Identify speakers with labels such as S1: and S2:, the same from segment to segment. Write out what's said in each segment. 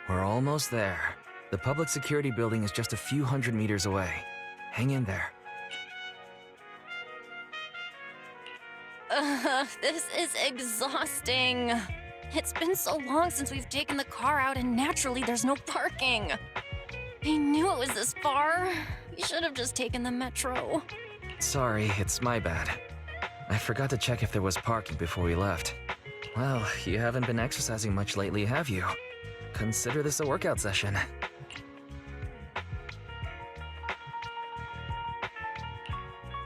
S1: We're almost there. The public security building is just a few hundred meters away. Hang in there.
S2: This is exhausting. It's been so long since we've taken the car out, and naturally there's no parking. I knew it was this far. We should have just taken the metro.
S1: Sorry, it's my bad. I forgot to check if there was parking before we left. Well, you haven't been exercising much lately, have you? Consider this a workout session.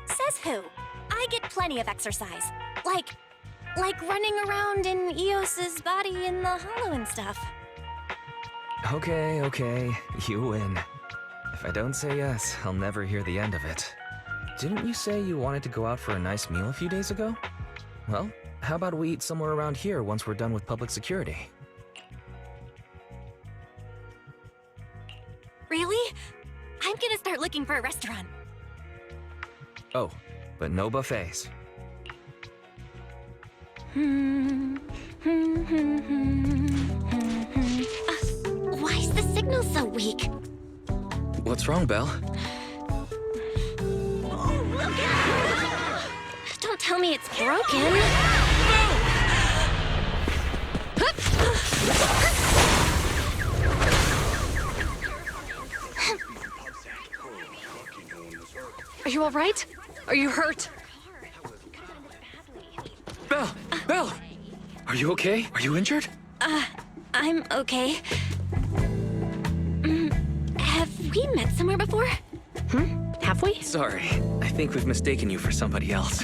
S2: Says who? I get plenty of exercise. Like running around in Eos's body in the hollow and stuff.
S1: Okay, you win. If I don't say yes, I'll never hear the end of it. Didn't you say you wanted to go out for a nice meal a few days ago? Well, how about we eat somewhere around here once we're done with public security?
S2: Really? I'm gonna start looking for a restaurant.
S1: Oh, but no buffets.
S2: Why is the signal so weak?
S1: What's wrong, Belle?
S2: Don't tell me it's broken.
S3: Are you all right? Are you hurt?
S1: Belle! Are you okay? Are you injured?
S2: I'm okay. Have we met somewhere before?
S3: Have we?
S1: Sorry, I think we've mistaken you for somebody else.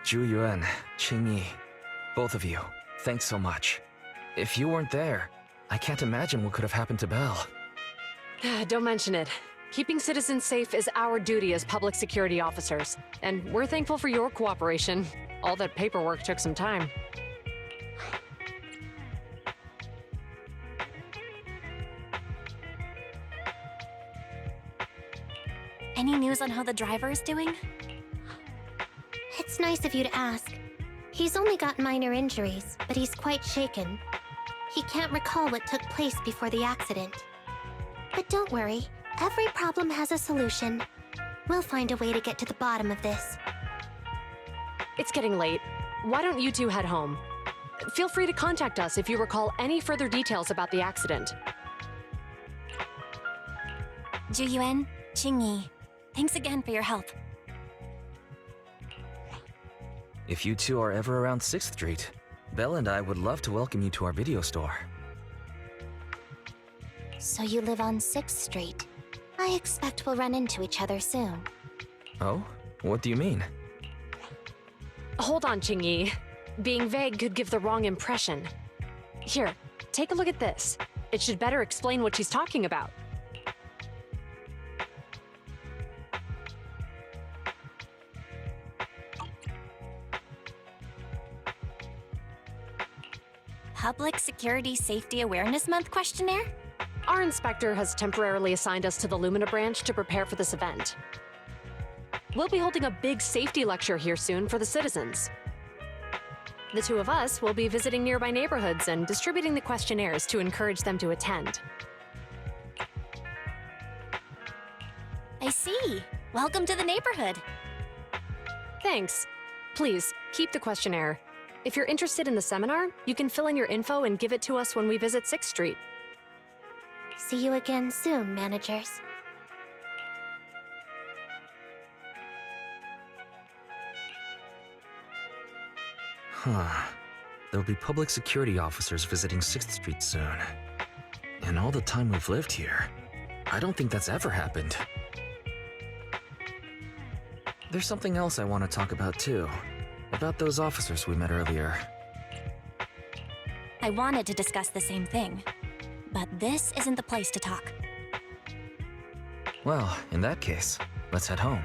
S1: Zhu Yuan, Qing Yi, both of you, thanks so much. If you weren't there, I can't imagine what could have happened to Belle.
S3: Don't mention it. Keeping citizens safe is our duty as public security officers, and we're thankful for your cooperation. All that paperwork took some time.
S2: Any news on how the driver is doing?
S4: It's nice of you to ask. He's only got minor injuries, but he's quite shaken. He can't recall what took place before the accident. But don't worry, every problem has a solution. We'll find a way to get to the bottom of this.
S3: It's getting late. Why don't you two head home? Feel free to contact us if you recall any further details about the accident.
S2: Zhu Yuan, Qing Yi, thanks again for your help.
S1: If you two are ever around 6th Street, Belle and I would love to welcome you to our video store.
S4: So you live on 6th Street. I expect we'll run into each other soon.
S1: Oh? What do you mean?
S3: Hold on, Qing Yi. Being vague could give the wrong impression. Here, take a look at this. It should better explain what she's talking about.
S2: Public Security Safety Awareness Month questionnaire?
S3: Our inspector has temporarily assigned us to the Lumina branch to prepare for this event. We'll be holding a big safety lecture here soon for the citizens. The two of us will be visiting nearby neighborhoods and distributing the questionnaires to encourage them to attend.
S2: I see. Welcome to the neighborhood.
S3: Thanks. Please, keep the questionnaire. If you're interested in the seminar, you can fill in your info and give it to us when we visit 6th Street.
S4: See you again soon, managers.
S1: Huh. There'll be public security officers visiting 6th Street soon. In all the time we've lived here, I don't think that's ever happened. There's something else I want to talk about too. About those officers we met earlier.
S2: I wanted to discuss the same thing, but this isn't the place to talk.
S1: Well, in that case, let's head home.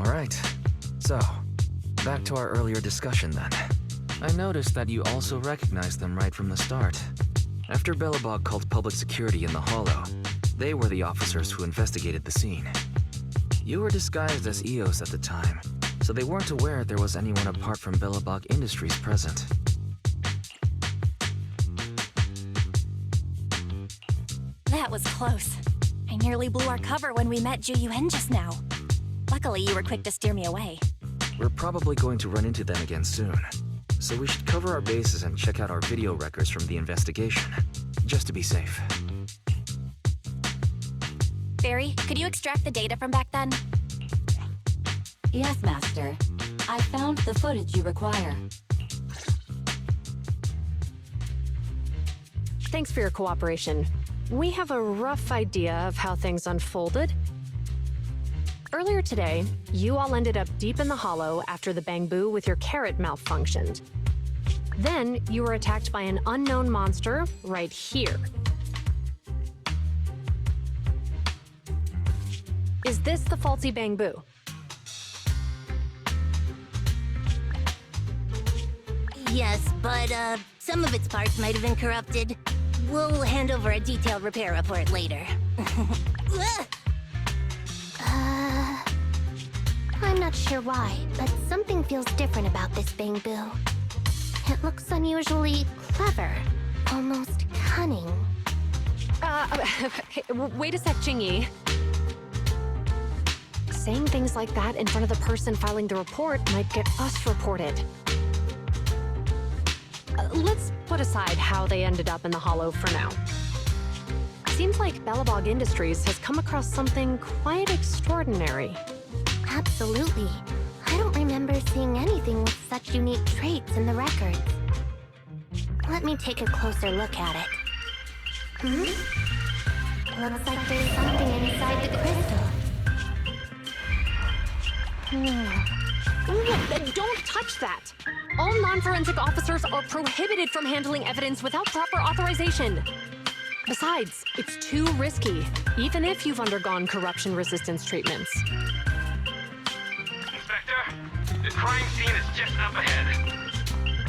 S1: Alright. So, back to our earlier discussion then. I noticed that you also recognized them right from the start. After Belobog called public security in the Hollow, they were the officers who investigated the scene. You were disguised as EOS at the time, so they weren't aware there was anyone apart from Belobog Industries present.
S2: That was close. I nearly blew our cover when we met Yuan just now. Luckily, you were quick to steer me away.
S1: We're probably going to run into them again soon, so we should cover our bases and check out our video records from the investigation, just to be safe.
S2: Barry, could you extract the data from back then?
S5: Yes, Master. I found the footage you require.
S3: Thanks for your cooperation. We have a rough idea of how things unfolded. Earlier today, you all ended up deep in the Hollow after the Bangbu with your carrot malfunctioned. Then, you were attacked by an unknown monster right here. Is this the faulty Bangbu?
S6: Yes, but some of its parts might have been corrupted. We'll hand over a detailed repair report later.
S4: I'm not sure why, but something feels different about this Bangbu. It looks unusually clever, almost cunning.
S3: Wait a sec, Jingyi. Saying things like that in front of the person filing the report might get us reported. Let's put aside how they ended up in the Hollow for now. Seems like Belobog Industries has come across something quite extraordinary.
S4: Absolutely. I don't remember seeing anything with such unique traits in the records. Let me take a closer look at it. Looks like there's something inside the crystal.
S3: Don't touch that! All non-forensic officers are prohibited from handling evidence without proper authorization. Besides, it's too risky, even if you've undergone corruption resistance treatments.
S7: Inspector, the crime scene is just up ahead.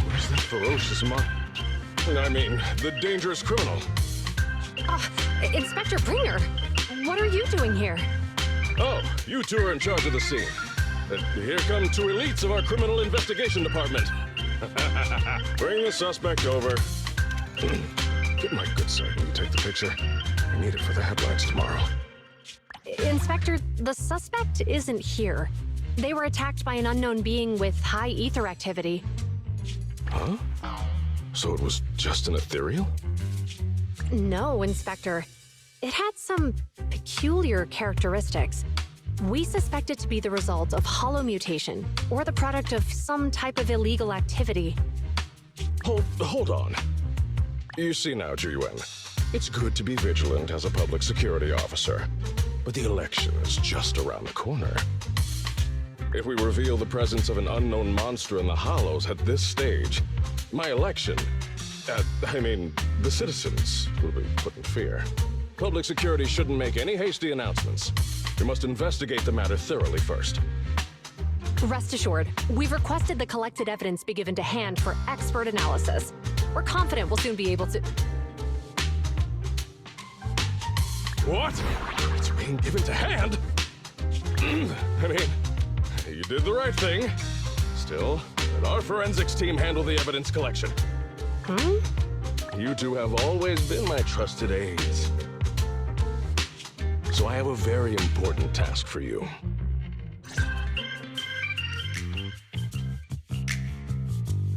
S8: Where's that ferocious the dangerous criminal?
S3: Inspector Bringer, what are you doing here?
S8: Oh, you two are in charge of the scene. Here come two elites of our criminal investigation department. Bring the suspect over. Get my good side when you take the picture. I need it for the headlines tomorrow.
S3: Inspector, the suspect isn't here. They were attacked by an unknown being with high ether activity.
S8: Huh? So it was just an ethereal?
S3: No, Inspector. It had some peculiar characteristics. We suspect it to be the result of hollow mutation, or the product of some type of illegal activity.
S8: Hold on. You see now, Yuan, it's good to be vigilant as a public security officer, but the election is just around the corner. If we reveal the presence of an unknown monster in the Hollows at this stage, my election, the citizens will be put in fear. Public security shouldn't make any hasty announcements. We must investigate the matter thoroughly first.
S3: Rest assured, we've requested the collected evidence be given to hand for expert analysis. We're confident we'll soon be able to...
S8: What? It's being given to hand? You did the right thing. Still, let our forensics team handle the evidence collection. You two have always been my trusted aides. So I have a very important task for you.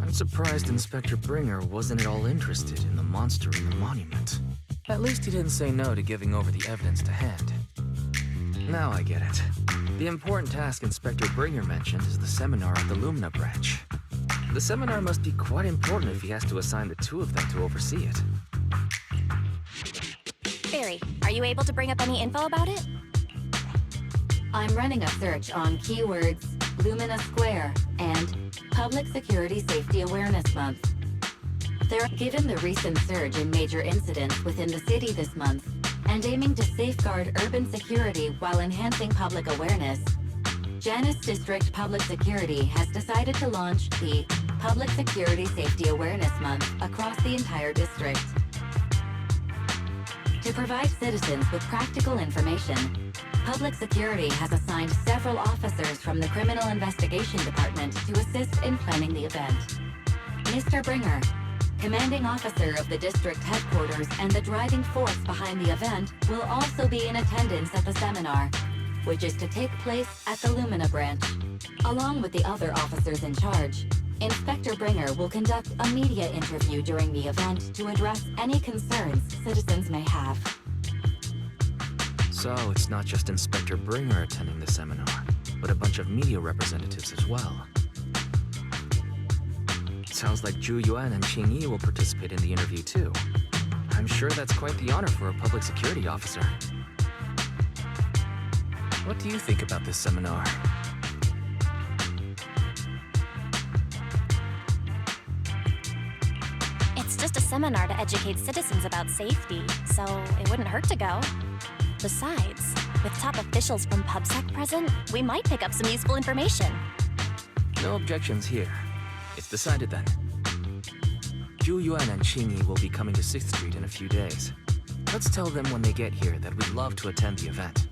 S1: I'm surprised Inspector Bringer wasn't at all interested in the monster in the monument. At least he didn't say no to giving over the evidence to hand. Now I get it. The important task Inspector Bringer mentioned is the seminar at the Lumina branch. The seminar must be quite important if he has to assign the two of them to oversee it.
S2: Barry, are you able to bring up any info about it?
S5: I'm running a search on keywords Lumina Square and Public Security Safety Awareness Month. Given the recent surge in major incidents within the city this month, and aiming to safeguard urban security while enhancing public awareness, Janus District Public Security has decided to launch the Public Security Safety Awareness Month across the entire district. To provide citizens with practical information, Public Security has assigned several officers from the Criminal Investigation Department to assist in planning the event. Mr. Bringer, commanding officer of the district headquarters and the driving force behind the event, will also be in attendance at the seminar, which is to take place at the Lumina branch. Along with the other officers in charge, Inspector Bringer will conduct a media interview during the event to address any concerns citizens may have.
S1: So it's not just Inspector Bringer attending the seminar, but a bunch of media representatives as well. Sounds like Zhu Yuan and Qing Yi will participate in the interview too. I'm sure that's quite the honor for a public security officer. What do you think about this seminar?
S2: It's just a seminar to educate citizens about safety, so it wouldn't hurt to go. Besides, with top officials from PubSec present, we might pick up some useful information.
S1: No objections here. It's decided then. Zhu Yuan and Qing Yi will be coming to 6th Street in a few days. Let's tell them when they get here that we'd love to attend the event.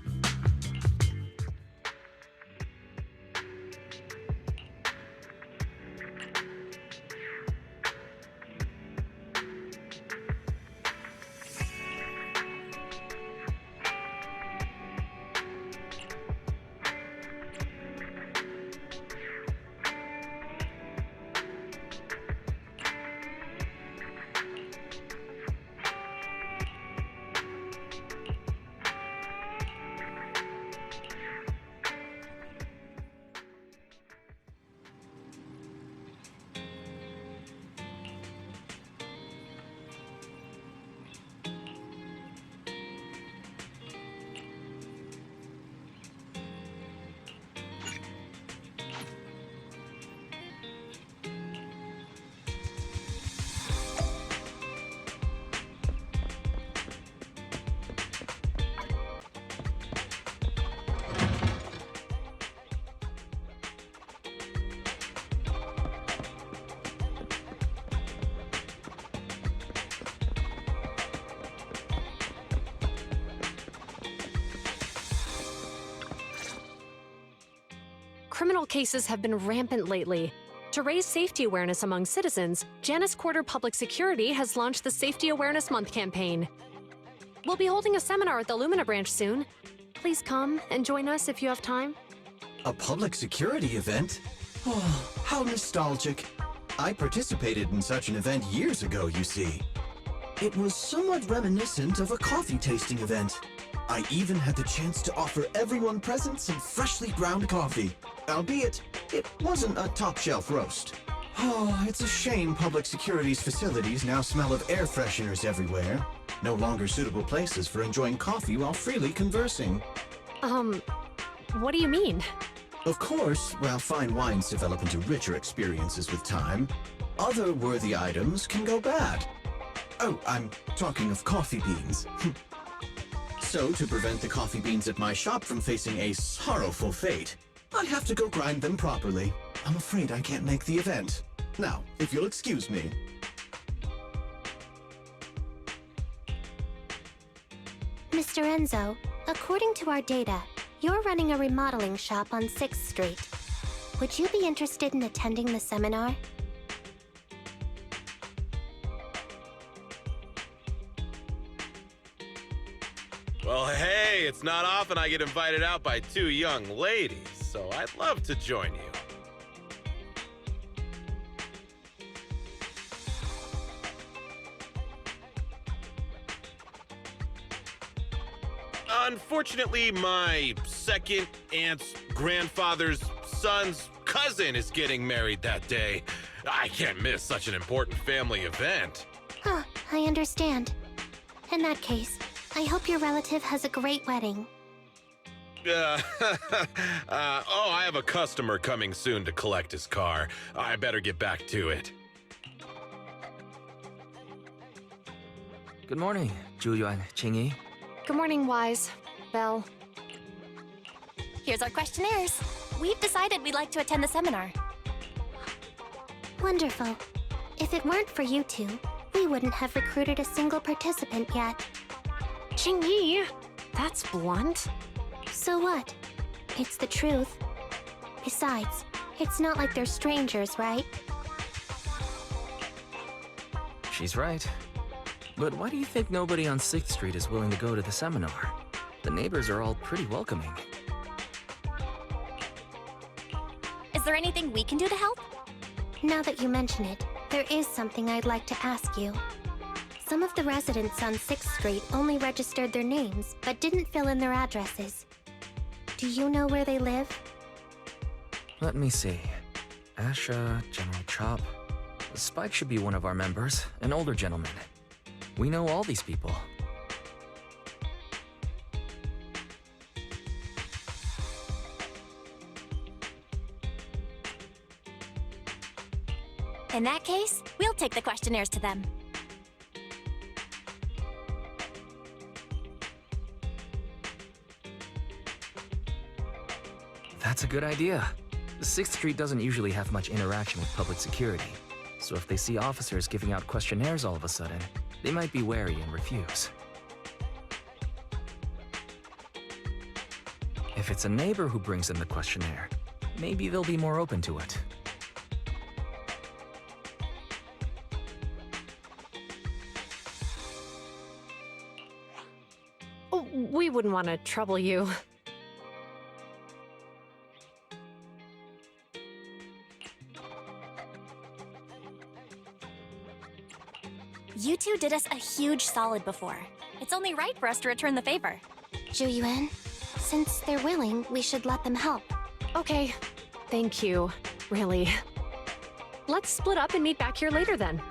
S3: Criminal cases have been rampant lately. To raise safety awareness among citizens, Janus Quarter Public Security has launched the Safety Awareness Month campaign. We'll be holding a seminar at the Lumina branch soon. Please come and join us if you have time.
S9: A public security event? Oh, how nostalgic. I participated in such an event years ago, you see. It was somewhat reminiscent of a coffee tasting event. I even had the chance to offer everyone present some freshly ground coffee. Albeit, it wasn't a top-shelf roast. Oh, it's a shame public security's facilities now smell of air fresheners everywhere. No longer suitable places for enjoying coffee while freely conversing.
S3: What do you mean?
S9: Of course, while fine wines develop into richer experiences with time, other worthy items can go bad. Oh, I'm talking of coffee beans. So, to prevent the coffee beans at my shop from facing a sorrowful fate, I have to go grind them properly. I'm afraid I can't make the event. Now, if you'll excuse me.
S4: Mr. Enzo, according to our data, you're running a remodeling shop on 6th Street. Would you be interested in attending the seminar?
S10: Well, hey, it's not often I get invited out by two young ladies, so I'd love to join you. Unfortunately, my second aunt's grandfather's son's cousin is getting married that day. I can't miss such an important family event.
S4: Huh, I understand. In that case, I hope your relative has a great wedding.
S10: I have a customer coming soon to collect his car. I better get back to it.
S1: Good morning, Zhu Yuan, Qing Yi.
S3: Good morning, Wise. Belle.
S2: Here's our questionnaires. We've decided we'd like to attend the seminar.
S4: Wonderful. If it weren't for you two, we wouldn't have recruited a single participant yet.
S3: Qingyi, that's blunt.
S4: So what? It's the truth. Besides, it's not like they're strangers, right?
S1: She's right. But why do you think nobody on 6th Street is willing to go to the seminar? The neighbors are all pretty welcoming.
S2: Is there anything we can do to help?
S4: Now that you mention it, there is something I'd like to ask you. Some of the residents on 6th Street only registered their names, but didn't fill in their addresses. Do you know where they live?
S1: Let me see. Asha, General Chop. Spike should be one of our members, an older gentleman. We know all these people.
S2: In that case, we'll take the questionnaires to them.
S1: That's a good idea. 6th Street doesn't usually have much interaction with public security, so if they see officers giving out questionnaires all of a sudden, they might be wary and refuse. If it's a neighbor who brings in the questionnaire, maybe they'll be more open to it.
S3: Oh, we wouldn't want to trouble you.
S2: You two did us a huge solid before. It's only right for us to return the favor.
S4: Zhu, since they're willing, we should let them help.
S3: Okay, thank you, really. Let's split up and meet back here later then.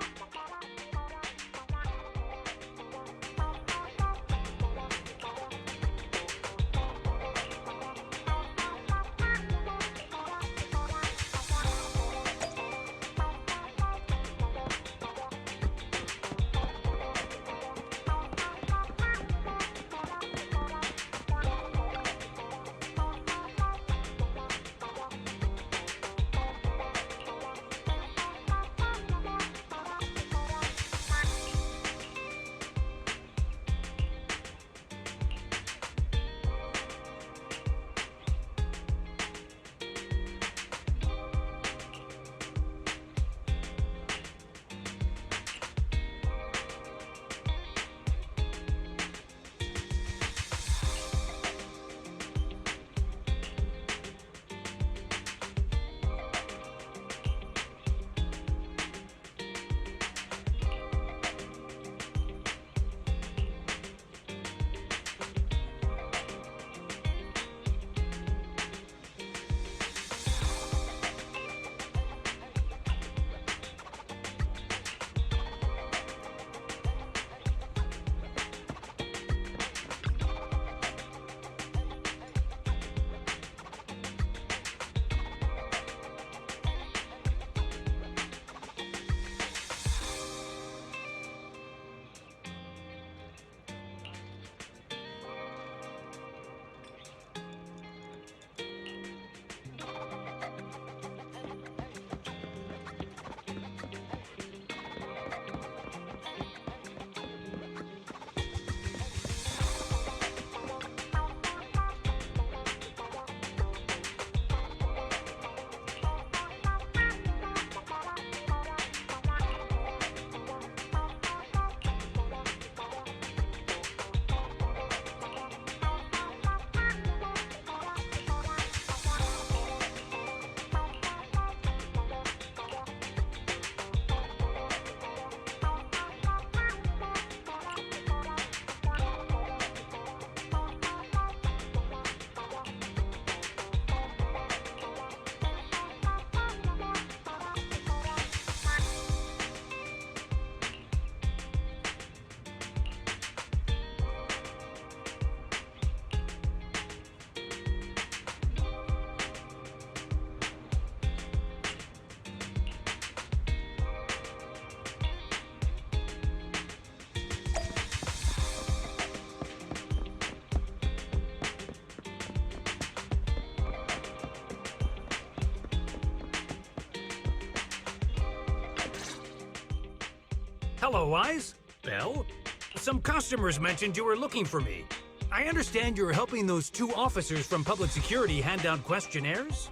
S11: Hello, Wise. Belle? Some customers mentioned you were looking for me. I understand you're helping those 2 officers from public security hand down questionnaires?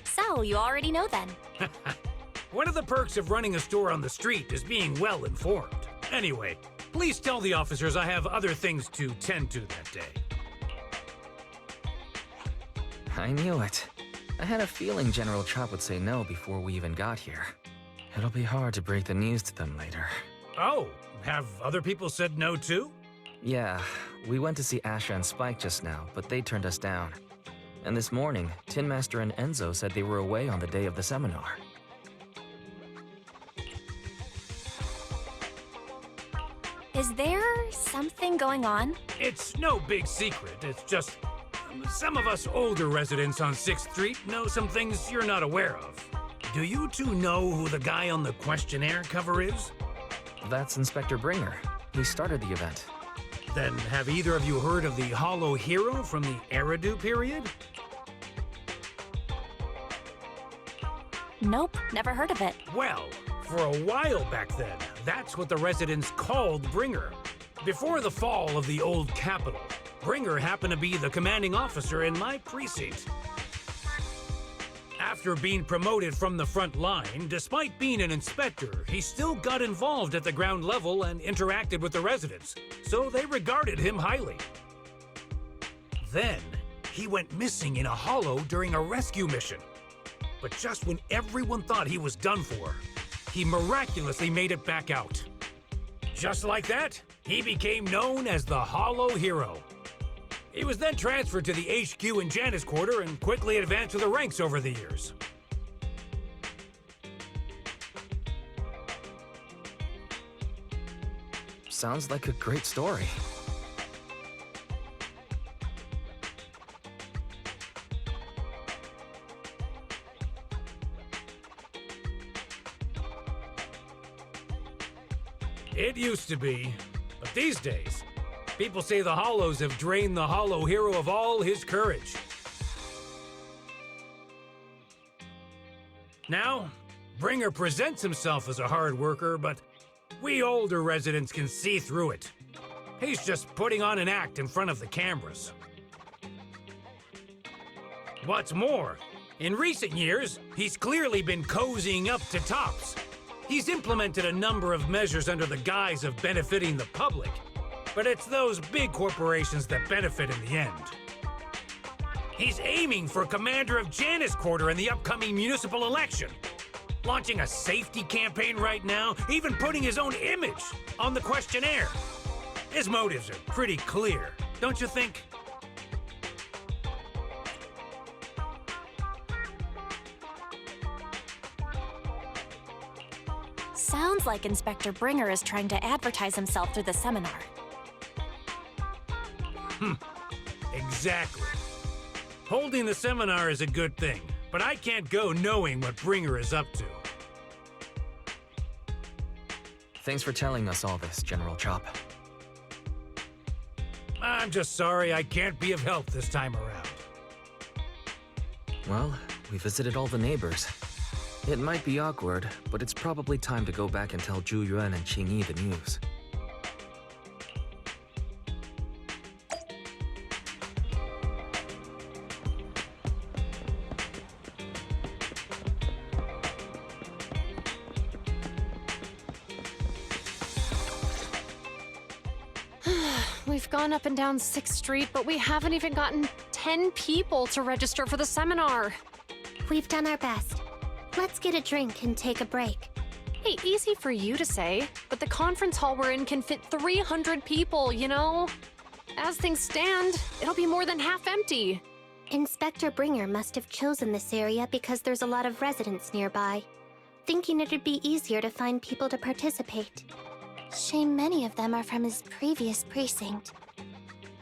S2: So, you already know then.
S11: One of the perks of running a store on the street is being well informed. Anyway, please tell the officers I have other things to tend to that day.
S1: I knew it. I had a feeling General Chop would say no before we even got here. It'll be hard to break the news to them later.
S11: Oh, have other people said no too?
S1: Yeah, we went to see Asha and Spike just now, but they turned us down. And this morning, Tin Master and Enzo said they were away on the day of the seminar.
S2: Is there something going on?
S11: It's no big secret. It's just some of us older residents on 6th Street know some things you're not aware of. Do you 2 know who the guy on the questionnaire cover is?
S1: That's Inspector Bringer. He started the event.
S11: Then have either of you heard of the Hollow Hero from the Eridu period?
S2: Nope, never heard of it.
S11: Well, for a while back then, that's what the residents called Bringer. Before the fall of the old capital, Bringer happened to be the commanding officer in my precinct. After being promoted from the front line, despite being an inspector, he still got involved at the ground level and interacted with the residents, so they regarded him highly. Then, he went missing in a hollow during a rescue mission. But just when everyone thought he was done for, he miraculously made it back out. Just like that, he became known as the Hollow Hero. He was then transferred to the HQ in Janus Quarter and quickly advanced to the ranks over the years.
S1: Sounds like a great story.
S11: It used to be, but these days, people say the Hollows have drained the Hollow Hero of all his courage. Now, Bringer presents himself as a hard worker, but we older residents can see through it. He's just putting on an act in front of the cameras. What's more, in recent years, he's clearly been cozying up to Tops. He's implemented a number of measures under the guise of benefiting the public, but it's those big corporations that benefit in the end. He's aiming for commander of Janus Quarter in the upcoming municipal election, launching a safety campaign right now, even putting his own image on the questionnaire. His motives are pretty clear, don't you think?
S2: Sounds like Inspector Bringer is trying to advertise himself through the seminar.
S11: Exactly. Holding the seminar is a good thing, but I can't go knowing what Bringer is up to.
S1: Thanks for telling us all this, General Chop.
S11: I'm just sorry I can't be of help this time around.
S1: Well, we visited all the neighbors. It might be awkward, but it's probably time to go back and tell Zhu Yuan and Qingyi the news.
S3: We've gone up and down 6th Street, but we haven't even gotten 10 people to register for the seminar.
S4: We've done our best. Let's get a drink and take a break.
S3: Hey, easy for you to say, but the conference hall we're in can fit 300 people, you know? As things stand, it'll be more than half empty.
S4: Inspector Bringer must have chosen this area because there's a lot of residents nearby, thinking it'd be easier to find people to participate. Shame many of them are from his previous precinct.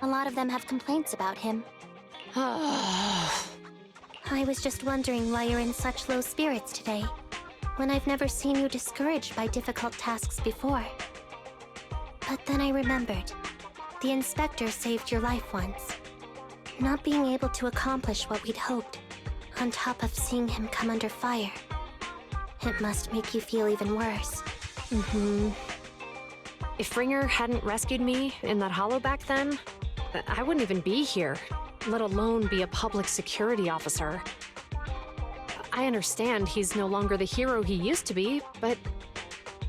S4: A lot of them have complaints about him. I was just wondering why you're in such low spirits today, when I've never seen you discouraged by difficult tasks before. But then I remembered. The inspector saved your life once. Not being able to accomplish what we'd hoped, on top of seeing him come under fire. It must make you feel even worse.
S3: If Ringer hadn't rescued me in that hollow back then, I wouldn't even be here, let alone be a public security officer. I understand he's no longer the hero he used to be, but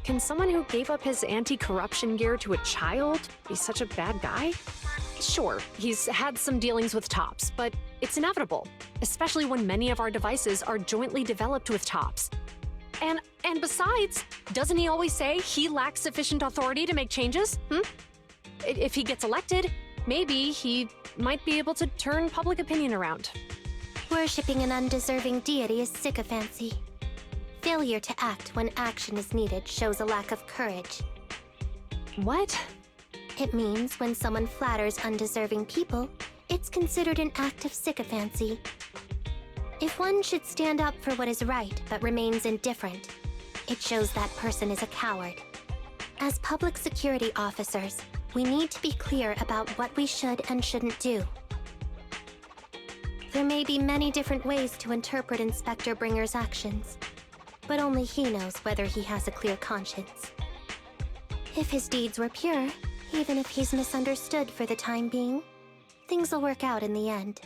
S3: can someone who gave up his anti-corruption gear to a child be such a bad guy? Sure, he's had some dealings with Tops, but it's inevitable, especially when many of our devices are jointly developed with Tops. And besides, doesn't he always say he lacks sufficient authority to make changes? If he gets elected, maybe he might be able to turn public opinion around.
S4: Worshipping an undeserving deity is sycophancy. Failure to act when action is needed shows a lack of courage.
S3: What?
S4: It means when someone flatters undeserving people, it's considered an act of sycophancy. If one should stand up for what is right but remains indifferent, it shows that person is a coward. As public security officers, we need to be clear about what we should and shouldn't do. There may be many different ways to interpret Inspector Bringer's actions, but only he knows whether he has a clear conscience. If his deeds were pure, even if he's misunderstood for the time being, things will work out in the end.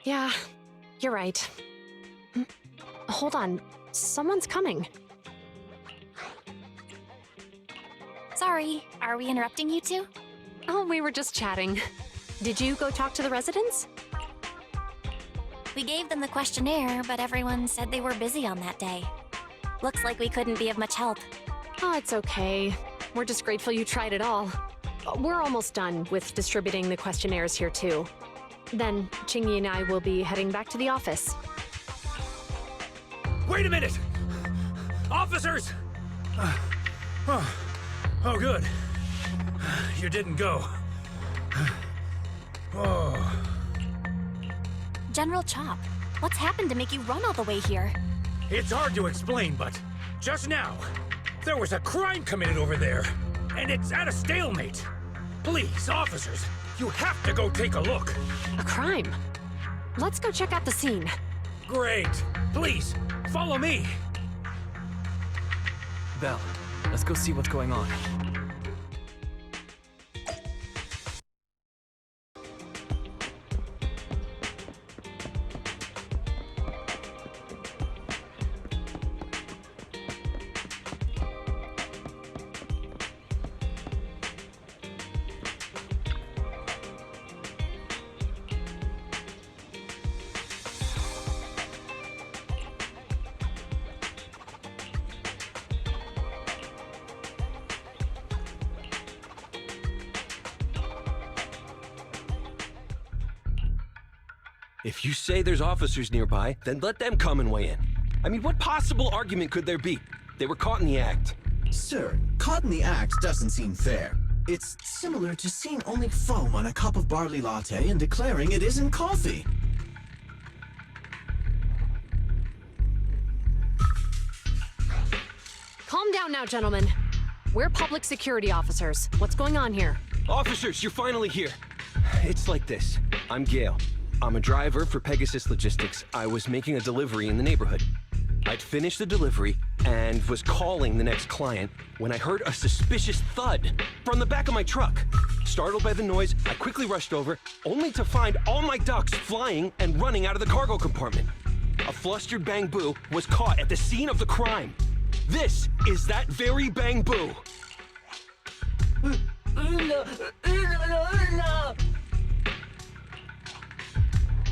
S3: Yeah, you're right. Hold on, someone's coming.
S2: Sorry, are we interrupting you two?
S3: Oh, we were just chatting. Did you go talk to the residents?
S2: We gave them the questionnaire, but everyone said they were busy on that day. Looks like we couldn't be of much help.
S3: Oh, it's okay. We're just grateful you tried it all. We're almost done with distributing the questionnaires here, too. Then, Chingy and I will be heading back to the office.
S11: Wait a minute! Officers! Oh, good. You didn't go. Oh.
S2: General Chop, what's happened to make you run all the way here?
S11: It's hard to explain, but just now, there was a crime committed over there, and it's at a stalemate. Please, officers, you have to go take a look.
S3: A crime? Let's go check out the scene.
S11: Great. Please, follow me.
S1: Belle, let's go see what's going on.
S12: If you say there's officers nearby, then let them come and weigh in. I mean, what possible argument could there be? They were caught in the act.
S9: Sir, caught in the act doesn't seem fair. It's similar to seeing only foam on a cup of barley latte and declaring it isn't coffee.
S3: Calm down now, gentlemen. We're public security officers. What's going on here?
S12: Officers, you're finally here. It's like this. I'm Gale. I'm a driver for Pegasus Logistics. I was making a delivery in the neighborhood. I'd finished the delivery and was calling the next client when I heard a suspicious thud from the back of my truck. Startled by the noise, I quickly rushed over, only to find all my ducks flying and running out of the cargo compartment. A flustered Bang Boo was caught at the scene of the crime. This is that very Bang Boo.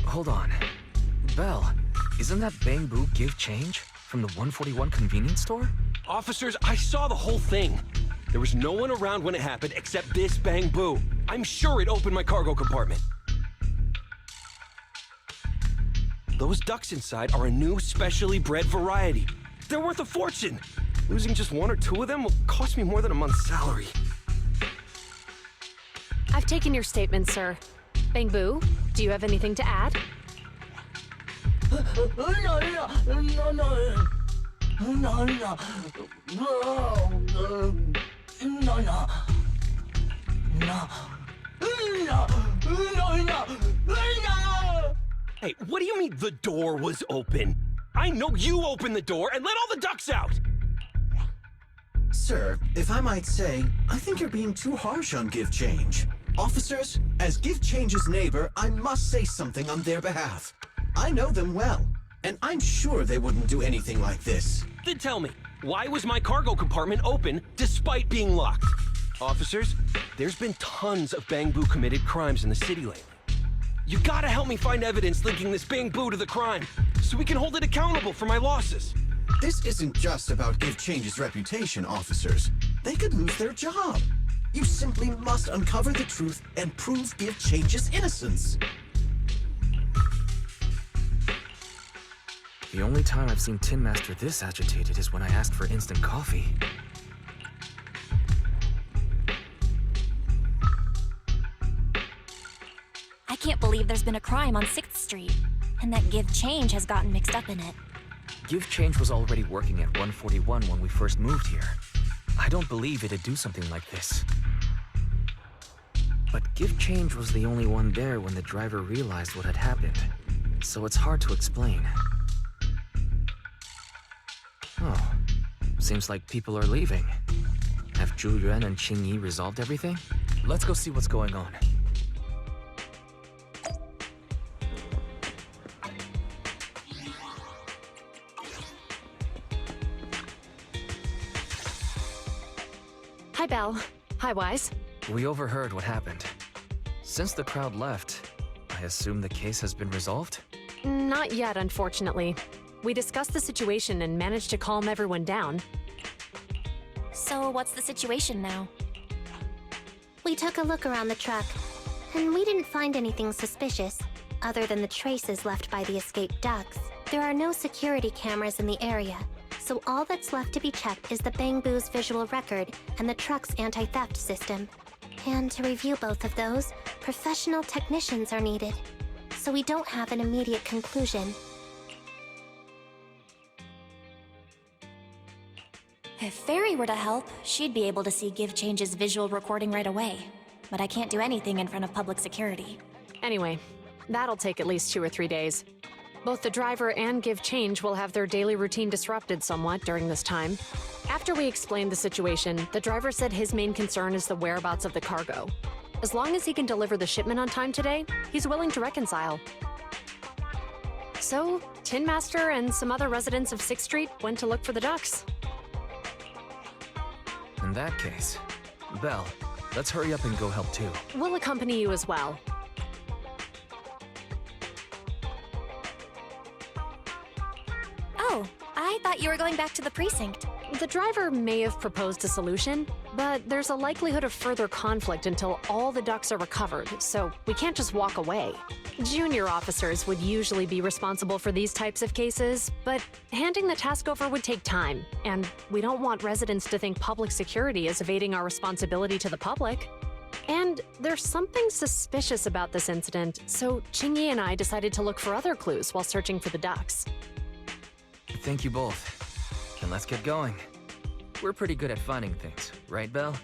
S1: Hold on. Belle, isn't that Bang Boo give change from the 141 convenience store?
S12: Officers, I saw the whole thing. There was no one around when it happened except this Bang Boo. I'm sure it opened my cargo compartment. Those ducks inside are a new specially bred variety. They're worth a fortune. Losing just one or two of them will cost me more than a month's salary.
S3: I've taken your statement, sir. Bang Boo, do you have anything to add?
S12: Hey, what do you mean the door was open? I know you opened the door and let all the ducks out!
S9: Sir, if I might say, I think you're being too harsh on Give Change. Officers, as Give Change's neighbor, I must say something on their behalf. I know them well, and I'm sure they wouldn't do anything like this.
S12: Then tell me, why was my cargo compartment open despite being locked? Officers, there's been tons of Bangbu committed crimes in the city lately. You gotta help me find evidence linking this Bangbu to the crime, so we can hold it accountable for my losses.
S9: This isn't just about Give Change's reputation, officers. They could lose their job. You simply must uncover the truth and prove Give Change's innocence.
S1: The only time I've seen Tin Master this agitated is when I asked for instant coffee.
S2: I can't believe there's been a crime on 6th Street, and that Give Change has gotten mixed up in it.
S1: Give Change was already working at 141 when we first moved here. I don't believe it'd do something like this. But Give Change was the only one there when the driver realized what had happened, so it's hard to explain. Oh, seems like people are leaving. Have Zhu Yuan and Qing Yi resolved everything? Let's go see what's going on.
S3: Hi, Belle. Hi, Wise.
S1: We overheard what happened. Since the crowd left, I assume the case has been resolved?
S3: Not yet, unfortunately. We discussed the situation and managed to calm everyone down.
S2: So what's the situation now?
S4: We took a look around the truck, and we didn't find anything suspicious, other than the traces left by the escaped ducks. There are no security cameras in the area, so all that's left to be checked is the Bangbu's visual record and the truck's anti-theft system. And to review both of those, professional technicians are needed, so we don't have an immediate conclusion.
S2: If Fairy were to help, she'd be able to see Give Change's visual recording right away. But I can't do anything in front of public security.
S3: Anyway, that'll take at least 2 or 3 days. Both the driver and Give Change will have their daily routine disrupted somewhat during this time. After we explained the situation, the driver said his main concern is the whereabouts of the cargo. As long as he can deliver the shipment on time today, he's willing to reconcile. So, Tin Master and some other residents of 6th Street went to look for the ducks.
S1: In that case, Belle, let's hurry up and go help too.
S3: We'll accompany you as well.
S2: Oh, I thought you were going back to the precinct.
S3: The driver may have proposed a solution, but there's a likelihood of further conflict until all the ducks are recovered, so we can't just walk away. Junior officers would usually be responsible for these types of cases, but handing the task over would take time, and we don't want residents to think public security is evading our responsibility to the public. And there's something suspicious about this incident, so Qingyi and I decided to look for other clues while searching for the ducks.
S1: Thank you both. And let's get going. We're pretty good at finding things, right, Belle?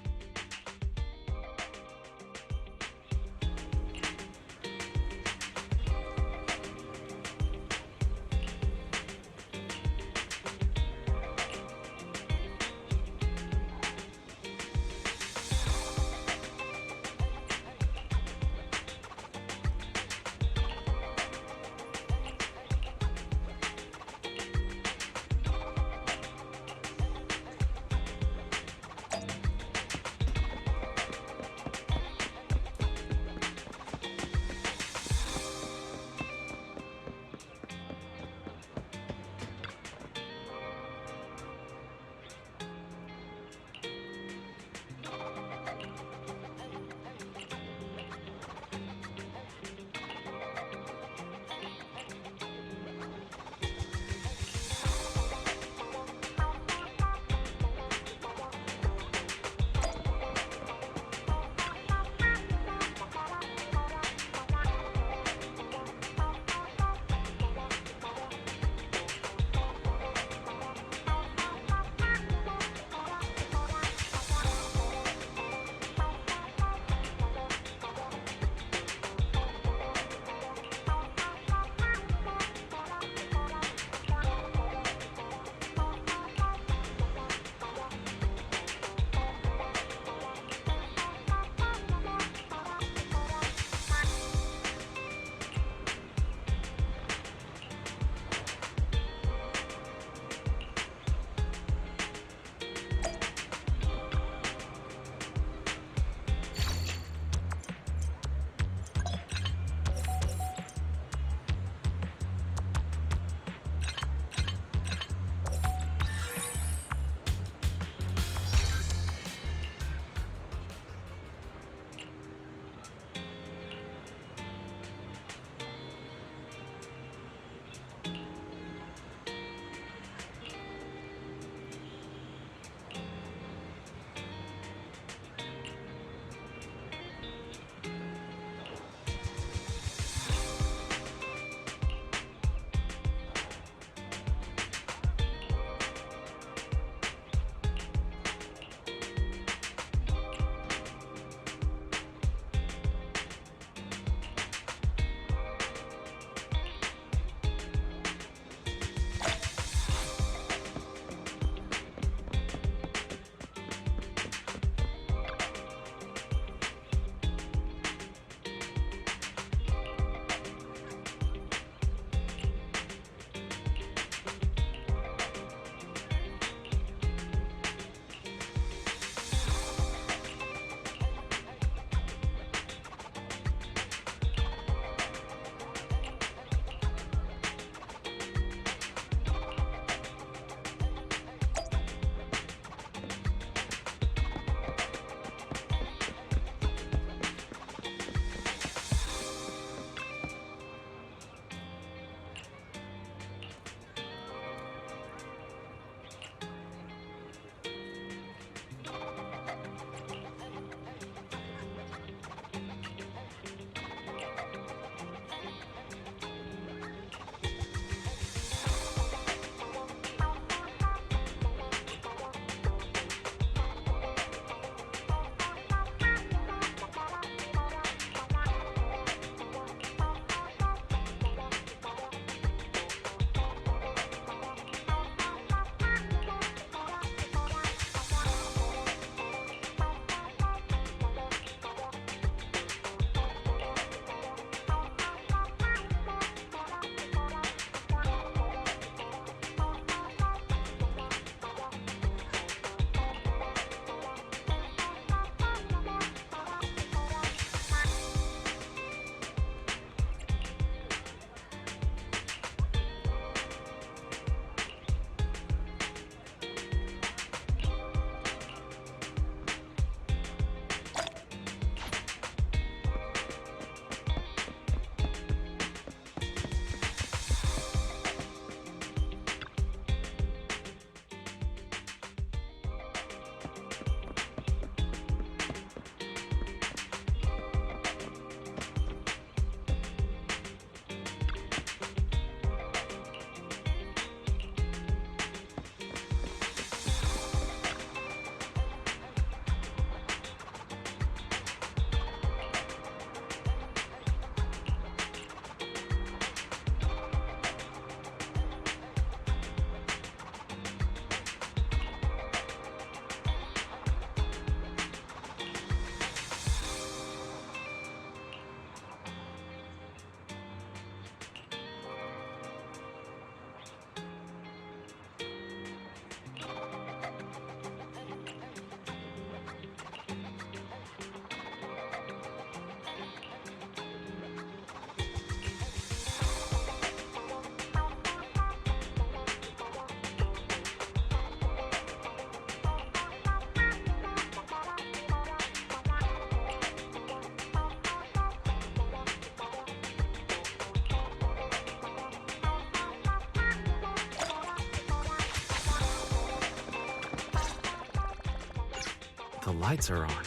S1: The lights are on.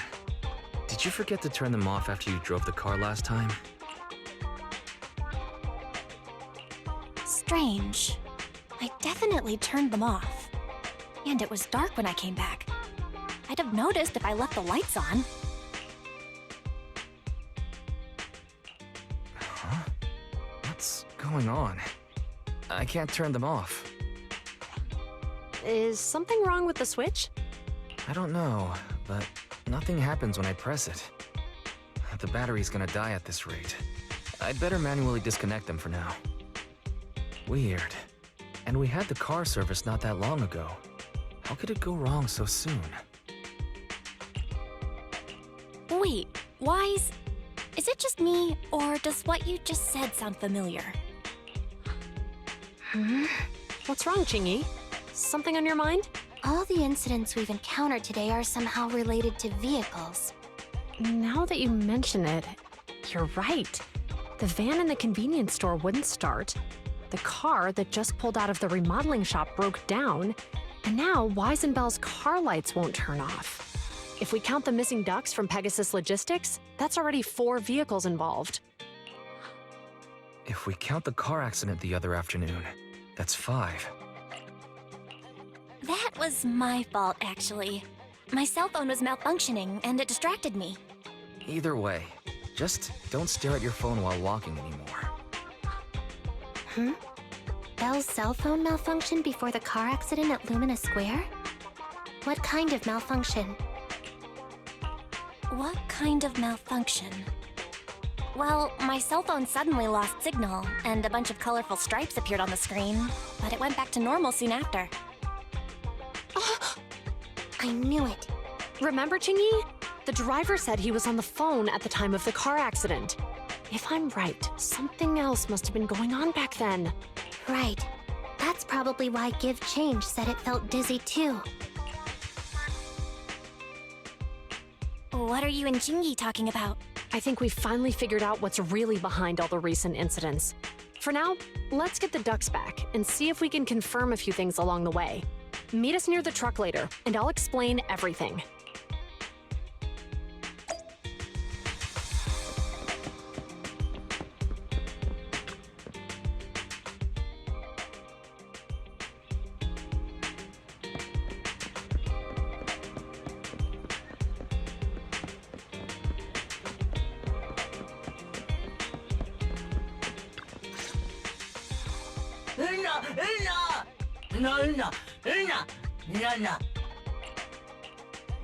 S1: Did you forget to turn them off after you drove the car last time?
S2: Strange. I definitely turned them off. And it was dark when I came back. I'd have noticed if I left the lights on.
S1: Huh? What's going on? I can't turn them off.
S3: Is something wrong with the switch?
S1: I don't know, but nothing happens when I press it. The battery's gonna die at this rate. I'd better manually disconnect them for now. Weird. And we had the car serviced not that long ago. How could it go wrong so soon?
S2: Wait, Wise? Is it just me, or does what you just said sound familiar?
S3: What's wrong, Chingy? Something on your mind?
S4: All the incidents we've encountered today are somehow related to vehicles.
S3: Now that you mention it, you're right. The van in the convenience store wouldn't start. The car that just pulled out of the remodeling shop broke down. And now Wise and Bell's car lights won't turn off. If we count the missing ducks from Pegasus Logistics, that's already 4 vehicles involved.
S1: If we count the car accident the other afternoon, that's 5.
S2: That was my fault, actually. My cell phone was malfunctioning, and it distracted me.
S1: Either way, just don't stare at your phone while walking anymore.
S4: Bell's cell phone malfunctioned before the car accident at Lumina Square? What kind of malfunction?
S2: What kind of malfunction? Well, my cell phone suddenly lost signal, and a bunch of colorful stripes appeared on the screen, but it went back to normal soon after.
S4: I knew it.
S3: Remember, Chingy? The driver said he was on the phone at the time of the car accident. If I'm right, something else must have been going on back then.
S4: Right. That's probably why Give Change said it felt dizzy too.
S2: What are you and Chingy talking about?
S3: I think we've finally figured out what's really behind all the recent incidents. For now, let's get the ducks back and see if we can confirm a few things along the way. Meet us near the truck later, and I'll explain everything.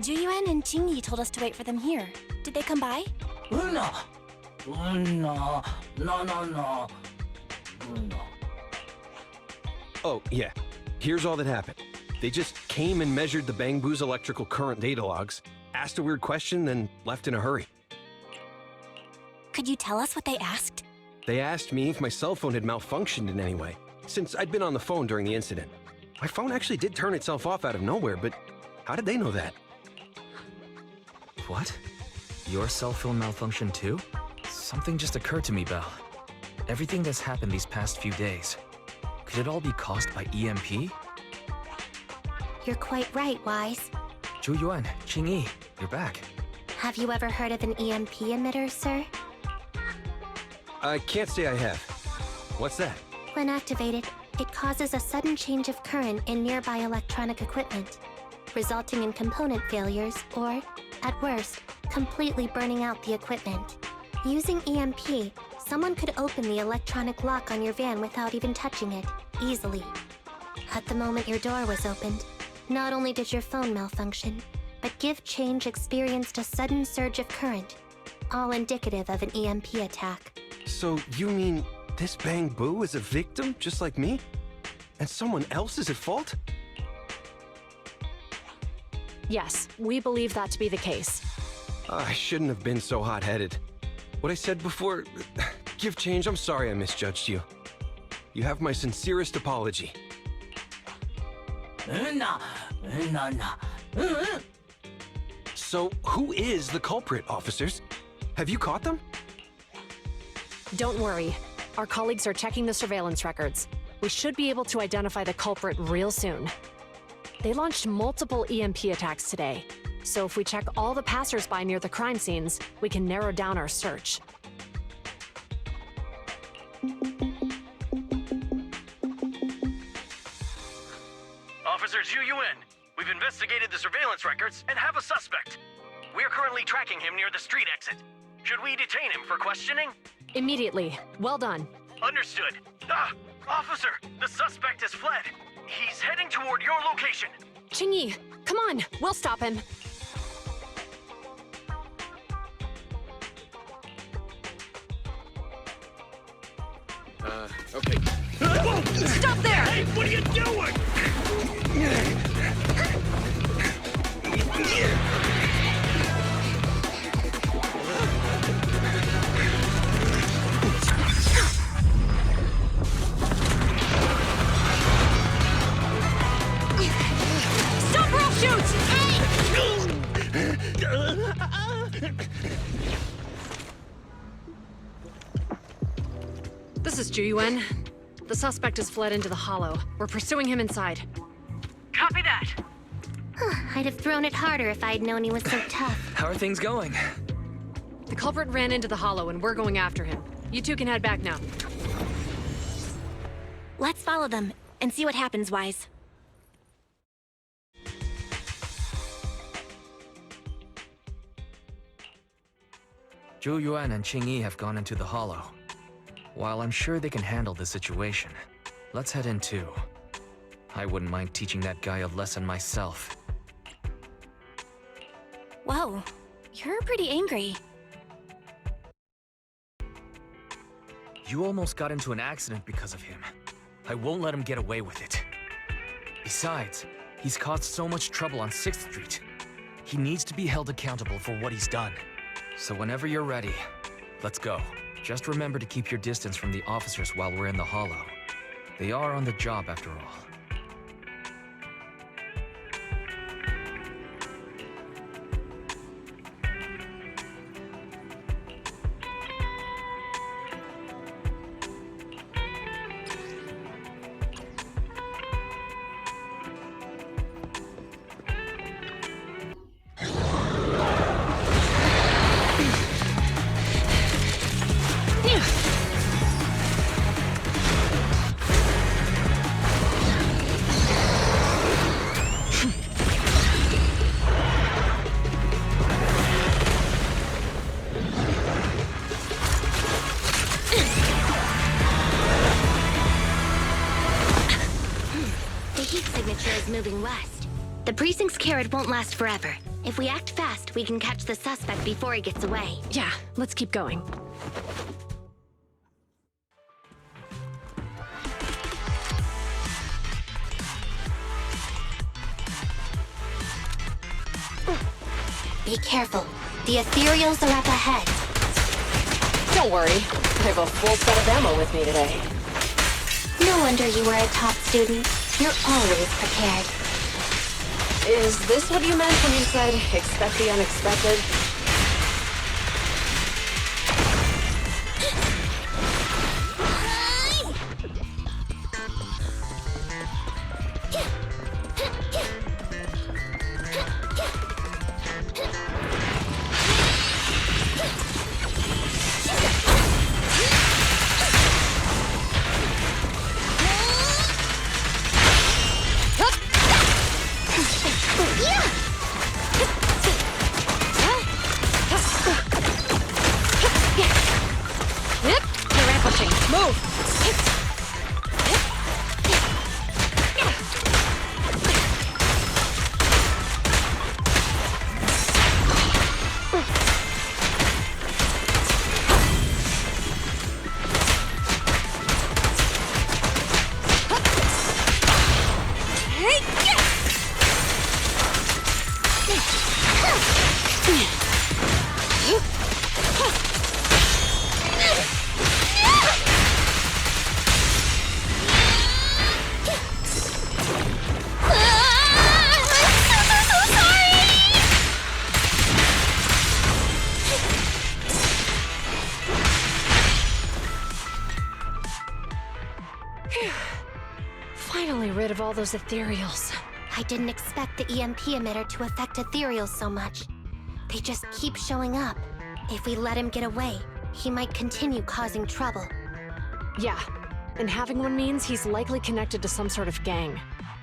S2: Yuan and Chingy told us to wait for them here. Did they come by?
S12: Oh, yeah. Here's all that happened. They just came and measured the Bangbu's electrical current data logs, asked a weird question, then left in a hurry.
S2: Could you tell us what they asked?
S12: They asked me if my cell phone had malfunctioned in any way, since I'd been on the phone during the incident. My phone actually did turn itself off out of nowhere, but how did they know that?
S1: What? Your cell phone malfunctioned too? Something just occurred to me, Belle. Everything that's happened these past few days, could it all be caused by EMP?
S4: You're quite right, Wise.
S1: Zhu Yuan, Qingyi, you're back.
S4: Have you ever heard of an EMP emitter, sir?
S12: I can't say I have. What's that?
S4: When activated, it causes a sudden change of current in nearby electronic equipment, resulting in component failures or, at worst, completely burning out the equipment. Using EMP, someone could open the electronic lock on your van without even touching it, easily. At the moment your door was opened, not only did your phone malfunction, but Give Change experienced a sudden surge of current, all indicative of an EMP attack.
S12: So you mean this Bangbu is a victim just like me? And someone else is at fault?
S3: Yes, we believe that to be the case.
S12: I shouldn't have been so hot-headed. What I said before... Give Change, I'm sorry I misjudged you. You have my sincerest apology. So, who is the culprit, officers? Have you caught them?
S3: Don't worry. Our colleagues are checking the surveillance records. We should be able to identify the culprit real soon. They launched multiple EMP attacks today. So if we check all the passersby near the crime scenes, we can narrow down our search.
S13: Officer Zhu Yuan, we've investigated the surveillance records and have a suspect. We are currently tracking him near the street exit. Should we detain him for questioning?
S3: Immediately. Well done.
S13: Understood. Officer, the suspect has fled. He's heading toward your location.
S3: Qingyi, come on, we'll stop him.
S12: Okay.
S3: Stop there!
S11: Hey, what are you doing?
S3: Stop or I'll shoot! This is Zhu Yuan. The suspect has fled into the hollow. We're pursuing him inside.
S13: Copy that.
S4: I'd have thrown it harder if I'd known he was so tough.
S1: How are things going?
S3: The culprit ran into the hollow and we're going after him. You two can head back now.
S2: Let's follow them and see what happens, Wise.
S1: Zhu Yuan and Qingyi have gone into the hollow. While I'm sure they can handle the situation, let's head in too. I wouldn't mind teaching that guy a lesson myself.
S2: Whoa, you're pretty angry.
S1: You almost got into an accident because of him. I won't let him get away with it. Besides, he's caused so much trouble on 6th Street. He needs to be held accountable for what he's done. So whenever you're ready, let's go. Just remember to keep your distance from the officers while we're in the hollow. They are on the job after all.
S4: Moving west. The precinct's carrot won't last forever. If we act fast, we can catch the suspect before he gets away.
S3: Yeah, let's keep going.
S4: Be careful. The ethereals are up ahead.
S3: Don't worry. I have a full set of ammo with me today.
S4: No wonder you were a top student. You're always prepared.
S3: Is this what you meant when you said, expect the unexpected? Finally rid of all those ethereals.
S4: I didn't expect the EMP emitter to affect ethereals so much. They just keep showing up. If we let him get away, he might continue causing trouble.
S3: Yeah, and having one means he's likely connected to some sort of gang.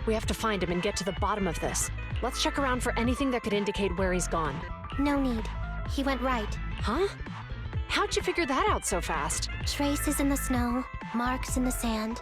S3: We have to find him and get to the bottom of this. Let's check around for anything that could indicate where he's gone.
S4: No need. He went right.
S3: Huh? How'd you figure that out so fast?
S4: Traces in the snow, marks in the sand.